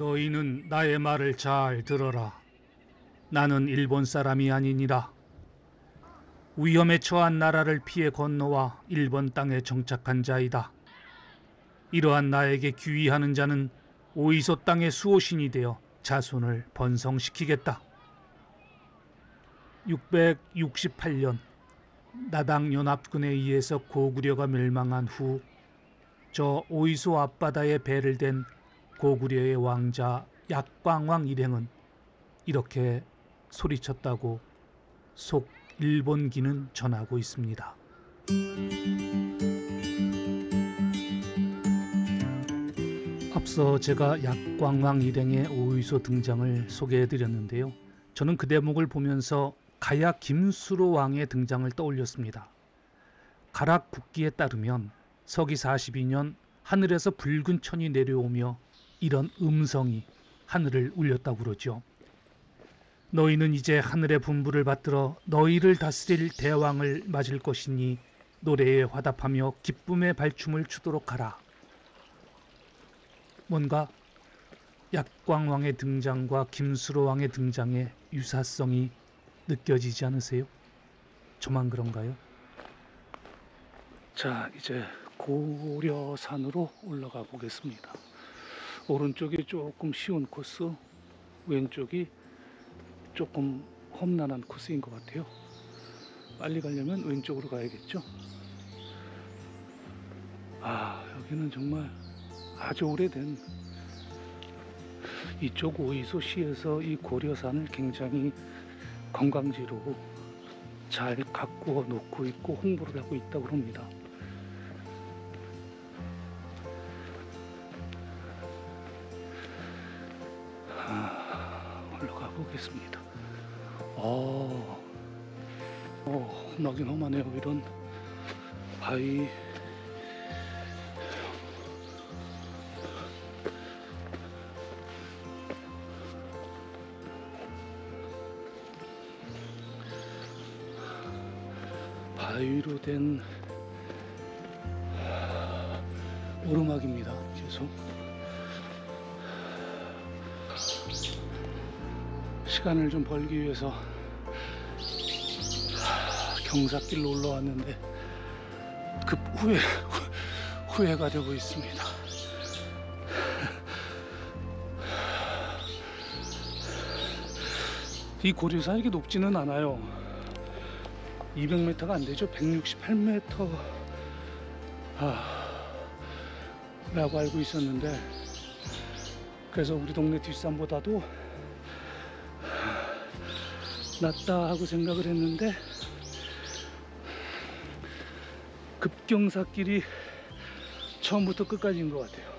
너희는 나의 말을 잘 들어라. 나는 일본 사람이 아니니라. 위험에 처한 나라를 피해 건너와 일본 땅에 정착한 자이다. 이러한 나에게 귀의하는 자는 오이소 땅의 수호신이 되어 자손을 번성시키겠다. 668년 나당 연합군에 의해서 고구려가 멸망한 후 저 오이소 앞바다에 배를 댄 고구려의 왕자 약광왕 일행은 이렇게 소리쳤다고 속 일본기는 전하고 있습니다. 앞서 제가 약광왕 일행의 오이소 등장을 소개해드렸는데요. 저는 그 대목을 보면서 가야 김수로 왕의 등장을 떠올렸습니다. 가락 국기에 따르면 서기 42년 하늘에서 붉은 천이 내려오며 이런 음성이 하늘을 울렸다고 그러죠. 너희는 이제 하늘의 분부를 받들어 너희를 다스릴 대왕을 맞을 것이니 노래에 화답하며 기쁨의 발춤을 추도록 하라. 뭔가 약광왕의 등장과 김수로 왕의 등장의 유사성이 느껴지지 않으세요? 저만 그런가요? 자, 이제 고려산으로 올라가 보겠습니다. 오른쪽이 조금 쉬운 코스, 왼쪽이 조금 험난한 코스인 것 같아요. 빨리 가려면 왼쪽으로 가야겠죠. 여기는 정말 아주 오래된, 이쪽 오이소시에서 이 고려산을 굉장히 관광지로 잘 가꾸어 놓고 있고 홍보를 하고 있다고 합니다. 올라가 보겠습니다. 험하긴 험하네요. 이런 바위. 바위로 된 오르막입니다. 계속 시간을 좀 벌기 위해서 경사길로 올라왔는데 급 후회가 되고 있습니다. 이 고려산 이렇게 높지는 않아요. 200m가 안 되죠. 168m 라고 알고 있었는데, 그래서 우리 동네 뒷산보다도 낫다 하고 생각을 했는데 급경사길이 처음부터 끝까지인 것 같아요.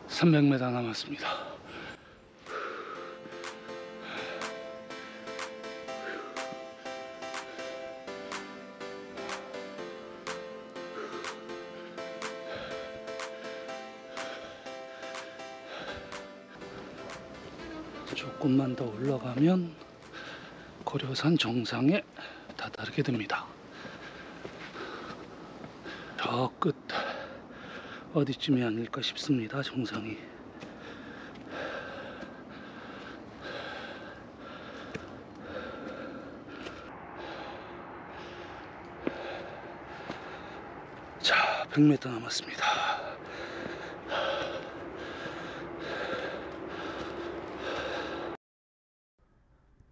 300m 남았습니다. 조금만 더 올라가면 고려산 정상에 다다르게 됩니다. 저 끝 어디쯤이 아닐까 싶습니다. 정상이. 자, 100m 남았습니다.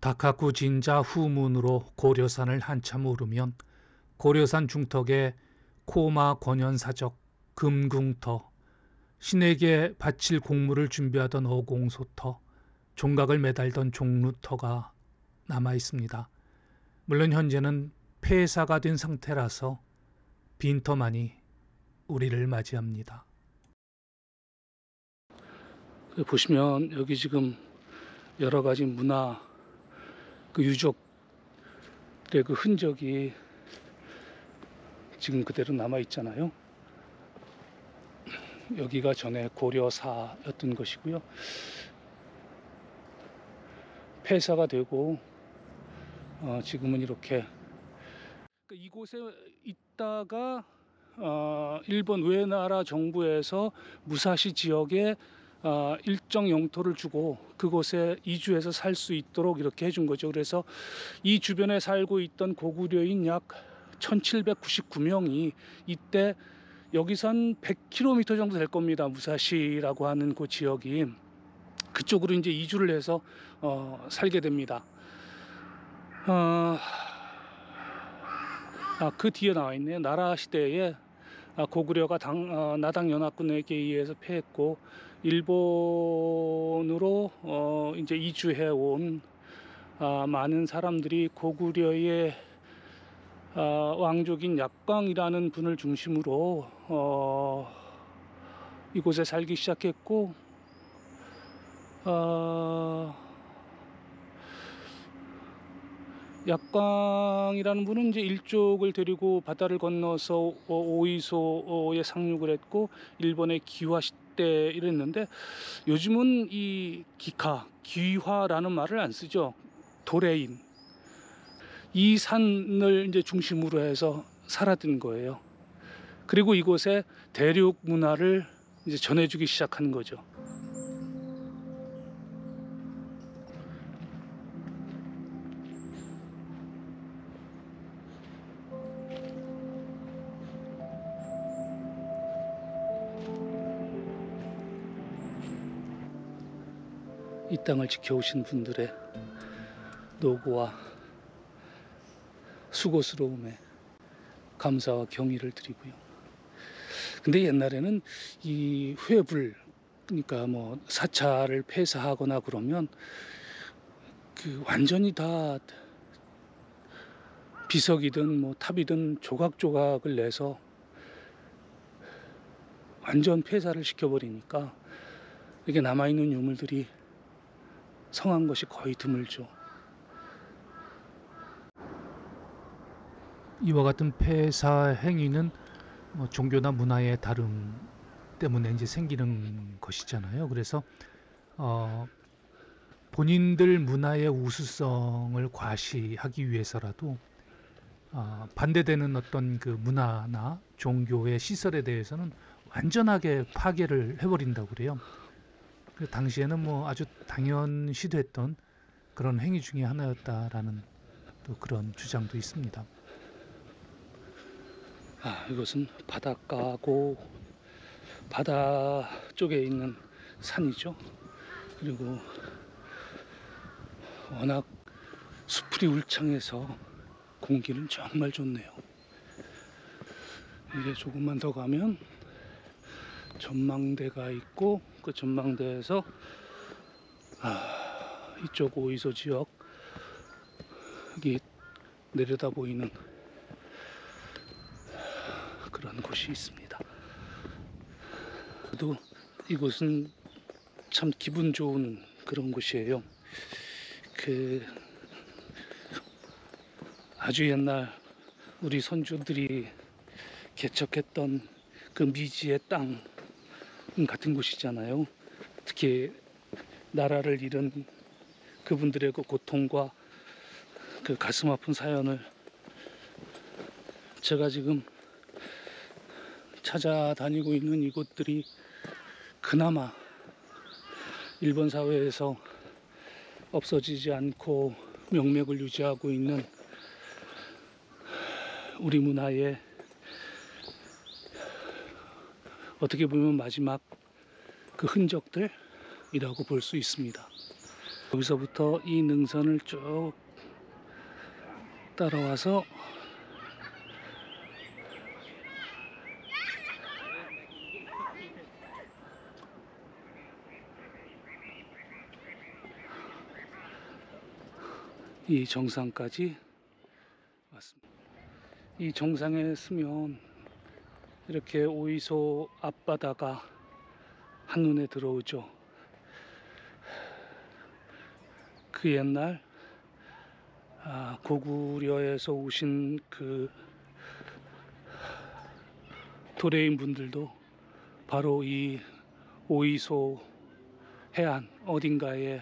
다카쿠 진자 후문으로 고려산을 한참 오르면 고려산 중턱에 코마 권현사적, 금궁터, 신에게 바칠 공물을 준비하던 어공소터, 종각을 매달던 종루터가 남아 있습니다. 물론 현재는 폐사가 된 상태라서 빈터만이 우리를 맞이합니다. 보시면 여기 지금 여러 가지 문화, 그 유적들의 그 흔적이 지금 그대로 남아 있잖아요. 여기가 전에 고려사였던 것이고요. 폐사가 되고 지금은 이렇게 이곳에 있다가 일본 우에나라 정부에서 무사시 지역에 일정 영토를 주고 그곳에 이주해서 살 수 있도록 이렇게 해준 거죠. 그래서 이 주변에 살고 있던 고구려인 약 1799명이 이때 여기선 100km 정도 될 겁니다. 무사시라고 하는 그 지역이 그쪽으로 이제 이주를 해서 살게 됩니다. 그 뒤에 나와 있네요. 나라 시대에 고구려가 나당 연합군에게 의해서 패했고 일본으로 이제 이주해 온 많은 사람들이 고구려의 왕족인 약광이라는 분을 중심으로 이곳에 살기 시작했고 약광이라는 분은 이제 일족을 데리고 바다를 건너서 오이소에 상륙을 했고 일본의 기화 시대 이랬는데 요즘은 이 귀화라는 말을 안 쓰죠. 도레인 이 산을 이제 중심으로 해서 살았던 거예요. 그리고 이곳에 대륙 문화를 이제 전해주기 시작하는 거죠. 이 땅을 지켜오신 분들의 노고와 수고스러움에 감사와 경의를 드리고요. 근데 옛날에는 이 회불, 그러니까 뭐 사찰을 폐사하거나 그러면 그 완전히 다 비석이든 뭐 탑이든 조각조각을 내서 완전 폐사를 시켜버리니까 이게 남아있는 유물들이 성한 것이 거의 드물죠. 이와 같은 폐사 행위는 뭐 종교나 문화의 다름 때문에 이제 생기는 것이잖아요. 그래서 본인들 문화의 우수성을 과시하기 위해서라도 반대되는 어떤 그 문화나 종교의 시설에 대해서는 완전하게 파괴를 해버린다고 그래요. 그 당시에는 뭐 아주 당연시됐던 그런 행위 중에 하나였다라는 또 그런 주장도 있습니다. 이것은 바닷가고 바다 쪽에 있는 산이죠. 그리고 워낙 수풀이 울창해서 공기는 정말 좋네요. 이제 조금만 더 가면 전망대가 있고 그 전망대에서 이쪽 오이소 지역 여기 내려다 보이는 그런 곳이 있습니다. 또 이곳은 참 기분 좋은 그런 곳이에요. 그 아주 옛날 우리 선조들이 개척했던 그 미지의 땅 같은 곳이잖아요. 특히 나라를 잃은 그분들의 그 고통과 그 가슴 아픈 사연을 제가 지금 찾아다니고 있는 이곳들이 그나마 일본 사회에서 없어지지 않고 명맥을 유지하고 있는 우리 문화의 어떻게 보면 마지막 그 흔적들이라고 볼 수 있습니다. 여기서부터 이 능선을 쭉 따라와서 이 정상까지 왔습니다. 이 정상에 서면 이렇게 오이소 앞바다가 한눈에 들어오죠. 그 옛날 고구려에서 오신 그 도레인 분들도 바로 이 오이소 해안 어딘가에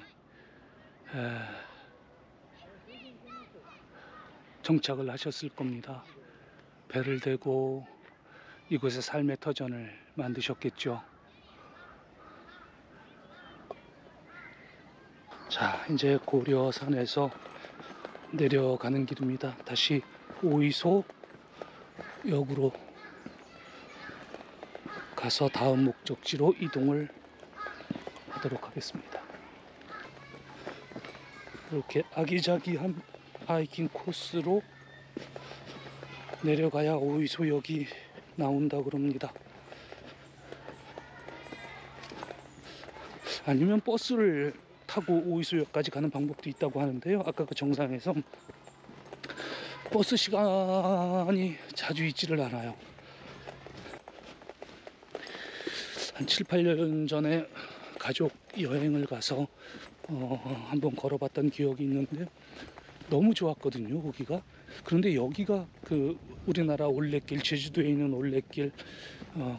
정착을 하셨을 겁니다. 배를 대고 이곳에 삶의 터전을 만드셨겠죠. 자, 이제 고려산에서 내려가는 길입니다. 다시 오이소 역으로 가서 다음 목적지로 이동을 하도록 하겠습니다. 이렇게 아기자기한 하이킹 코스로 내려가야 오이소역이 나온다 그럽니다. 아니면 버스를 타고 오이소역까지 가는 방법도 있다고 하는데요. 아까 그 정상에서 버스 시간이 자주 있지를 않아요. 한 7, 8년 전에 가족 여행을 가서 한번 걸어봤던 기억이 있는데 너무 좋았거든요, 거기가. 그런데 여기가 그 우리나라 올레길, 제주도에 있는 올레길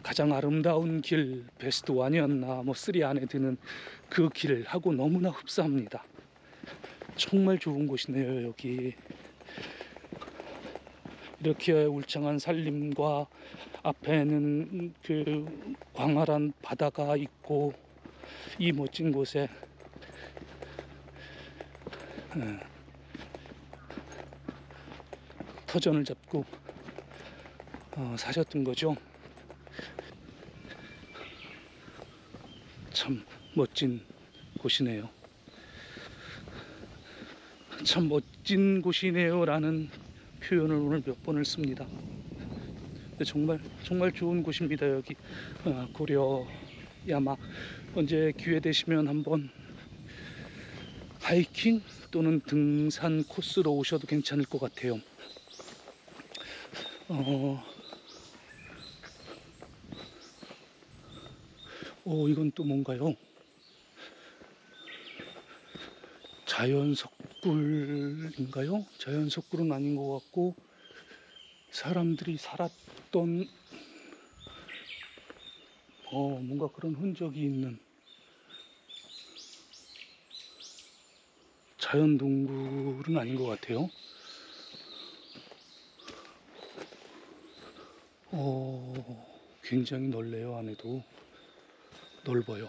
가장 아름다운 길 베스트 1이었나 뭐 3 안에 드는 그 길하고 너무나 흡사합니다. 정말 좋은 곳이네요, 여기. 이렇게 울창한 산림과 앞에는 그 광활한 바다가 있고 이 멋진 곳에 터전을 잡고 사셨던 거죠. 참 멋진 곳이네요. 참 멋진 곳이네요 라는 표현을 오늘 몇 번을 씁니다. 정말 좋은 곳입니다. 여기 고려 야마. 언제 기회 되시면 한번 하이킹 또는 등산 코스로 오셔도 괜찮을 것 같아요. 이건 또 뭔가요? 자연석굴인가요? 자연석굴은 아닌 것 같고 사람들이 살았던 뭔가 그런 흔적이 있는 자연동굴은 아닌 것 같아요. 굉장히 넓네요. 안에도 넓어요.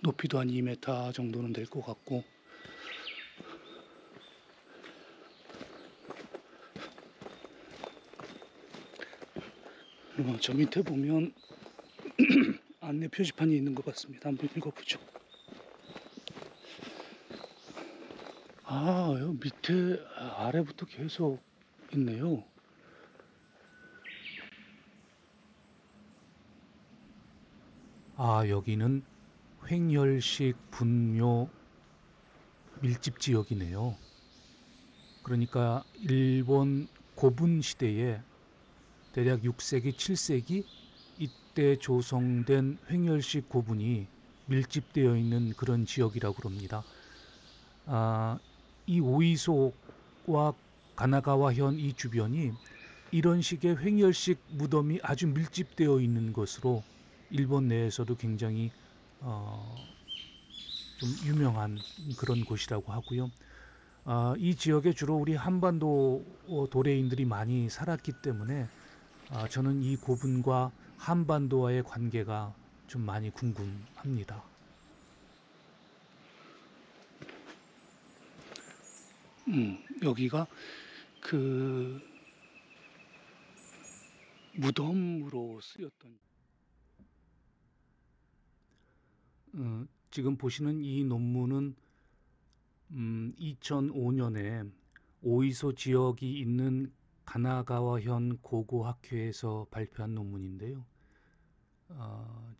높이도 한 2m 정도는 될 것 같고 저 밑에 보면 안내 표지판이 있는 것 같습니다. 한번 읽어보죠. 여기 밑에 아래부터 계속 있네요. 여기는 횡열식 분묘 밀집 지역이네요. 그러니까 일본 고분 시대에 대략 6세기, 7세기 이때 조성된 횡열식 고분이 밀집되어 있는 그런 지역이라고 합니다. 이 오이소와 가나가와현 이 주변이 이런 식의 횡열식 무덤이 아주 밀집되어 있는 것으로 일본 내에서도 굉장히 좀 유명한 그런 곳이라고 하고요. 이 지역에 주로 우리 한반도 도레인들이 많이 살았기 때문에 저는 이 고분과 한반도와의 관계가 좀 많이 궁금합니다. 여기가 그 무덤으로 쓰였던 지금 보시는 이 논문은 2005년에 오이소 지역이 있는 가나가와현 고고학회에서 발표한 논문인데요.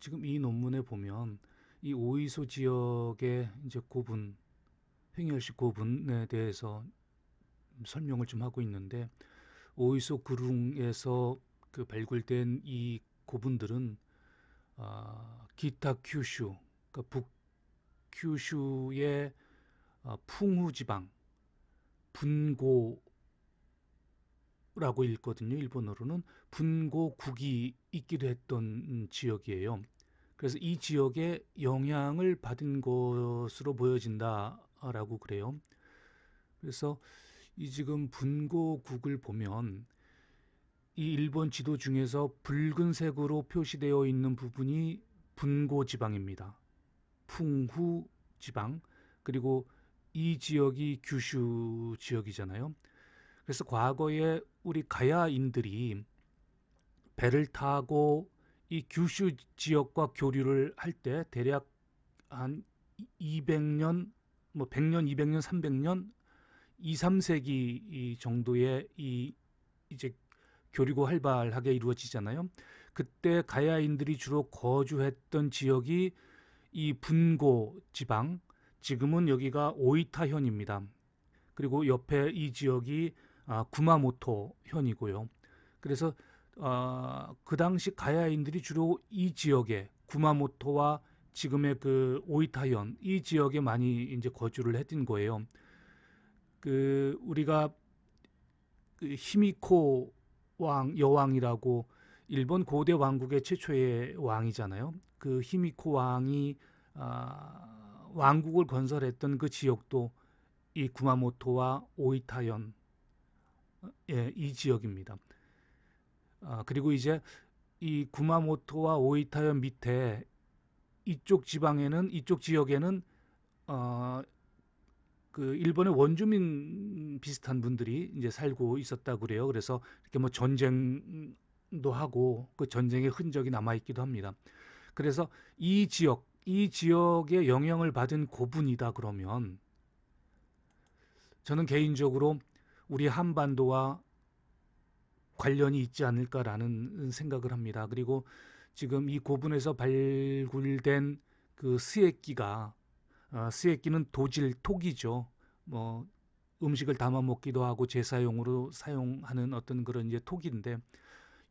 지금 이 논문에 보면 이 오이소 지역의 이제 고분, 횡열식 고분에 대해서 설명을 좀 하고 있는데 오이소 구릉에서 그 발굴된 이 고분들은 기타 큐슈, 그러니까 북큐슈의 풍후 지방 분고라고 읽거든요. 일본어로는 분고국이 있기도 했던 지역이에요. 그래서 이 지역에 영향을 받은 것으로 보여진다라고 그래요. 그래서 이 지금 분고국을 보면 이 일본 지도 중에서 붉은색으로 표시되어 있는 부분이 분고 지방입니다. 풍후 지방. 그리고 이 지역이 규슈 지역이잖아요. 그래서 과거에 우리 가야인들이 배를 타고 이 규슈 지역과 교류를 할 때 대략 한 200년, 뭐 100년, 200년, 300년, 2, 3세기 정도의 이 이제 교류가 활발하게 이루어지잖아요. 그때 가야인들이 주로 거주했던 지역이 이 분고 지방, 지금은 여기가 오이타현입니다. 그리고 옆에 이 지역이 구마모토 현이고요. 그래서 그 당시 가야인들이 주로 이 지역에 구마모토와 지금의 그 오이타현 이 지역에 많이 이제 거주를 했던 거예요. 그 우리가 그 히미코 여왕이라고 일본 고대 왕국의 최초의 왕이잖아요. 그 히미코 왕이 왕국을 건설했던 그 지역도 이 구마모토와 오이타현 이 지역입니다. 그리고 이제 이 구마모토와 오이타현 밑에 이쪽 지역에는 어, 그 일본의 원주민 비슷한 분들이 이제 살고 있었다고 그래요. 그래서 이렇게 뭐 전쟁도 하고 그 전쟁의 흔적이 남아 있기도 합니다. 그래서 이 지역의 영향을 받은 고분이다 그러면 저는 개인적으로 우리 한반도와 관련이 있지 않을까라는 생각을 합니다. 그리고 지금 이 고분에서 발굴된 그 스에끼는 톡이죠. 뭐 음식을 담아 먹기도 하고 제사용으로 사용하는 어떤 그런 이제 톡인데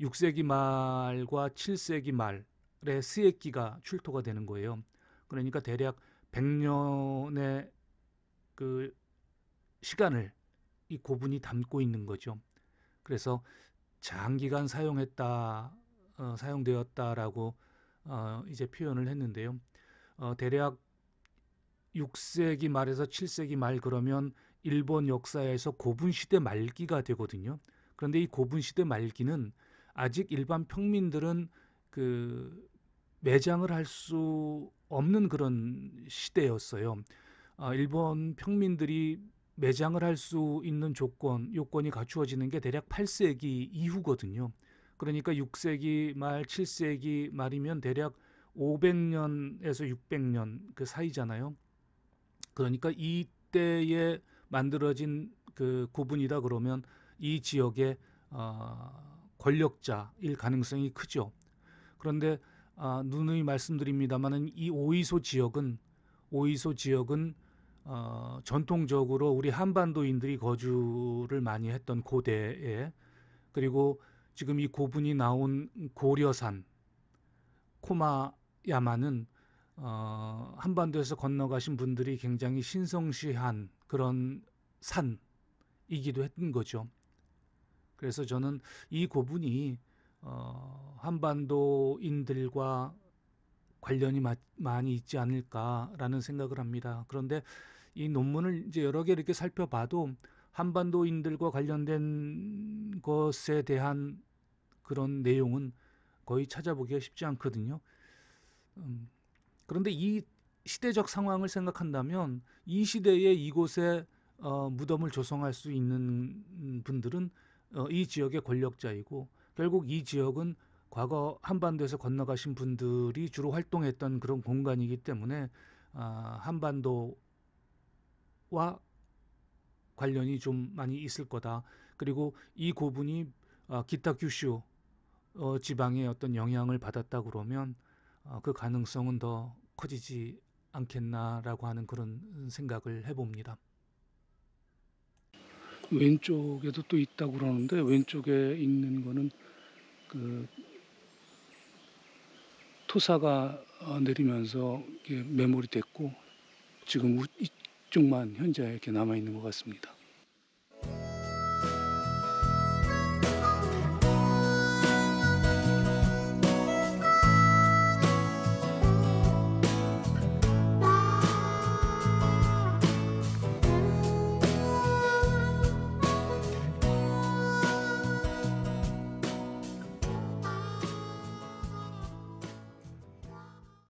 6세기 말과 7세기 말에 스에끼가 출토가 되는 거예요. 그러니까 대략 100년의 그 시간을 이 고분이 담고 있는 거죠. 그래서 장기간 사용되었다라고 이제 표현을 했는데요. 대략 6세기 말에서 7세기 말 그러면 일본 역사에서 고분 시대 말기가 되거든요. 그런데 이 고분 시대 말기는 아직 일반 평민들은 그 매장을 할 수 없는 그런 시대였어요. 일본 평민들이 매장을 할 수 있는 요건이 갖추어지는 게 대략 8세기 이후거든요. 그러니까 6세기 말, 7세기 말이면 대략 500년에서 600년 그 사이잖아요. 그러니까 이때에 만들어진 그 구분이다 그러면 이 지역의 권력자일 가능성이 크죠. 그런데 누누이 말씀드립니다만은 이 오이소 지역은 전통적으로 우리 한반도인들이 거주를 많이 했던 고대에 그리고 지금 이 고분이 나온 고려산 코마야마는 한반도에서 건너가신 분들이 굉장히 신성시한 그런 산이기도 했던 거죠. 그래서 저는 이 고분이 한반도인들과 관련이 많이 있지 않을까라는 생각을 합니다. 그런데 이 논문을 이제 여러 개 이렇게 살펴봐도 한반도인들과 관련된 것에 대한 그런 내용은 거의 찾아보기가 쉽지 않거든요. 그런데 이 시대적 상황을 생각한다면 이 시대에 이곳에 무덤을 조성할 수 있는 분들은 이 지역의 권력자이고 결국 이 지역은 과거 한반도에서 건너가신 분들이 주로 활동했던 그런 공간이기 때문에 한반도와 관련이 좀 많이 있을 거다. 그리고 이 고분이 기타 규슈 지방의 어떤 영향을 받았다 그러면 그 가능성은 더 커지지 않겠나라고 하는 그런 생각을 해봅니다. 왼쪽에도 또 있다고 그러는데 왼쪽에 있는 거는 그 토사가 내리면서 이게 매몰이 됐고 지금 이쪽만 현재 이렇게 남아 있는 것 같습니다.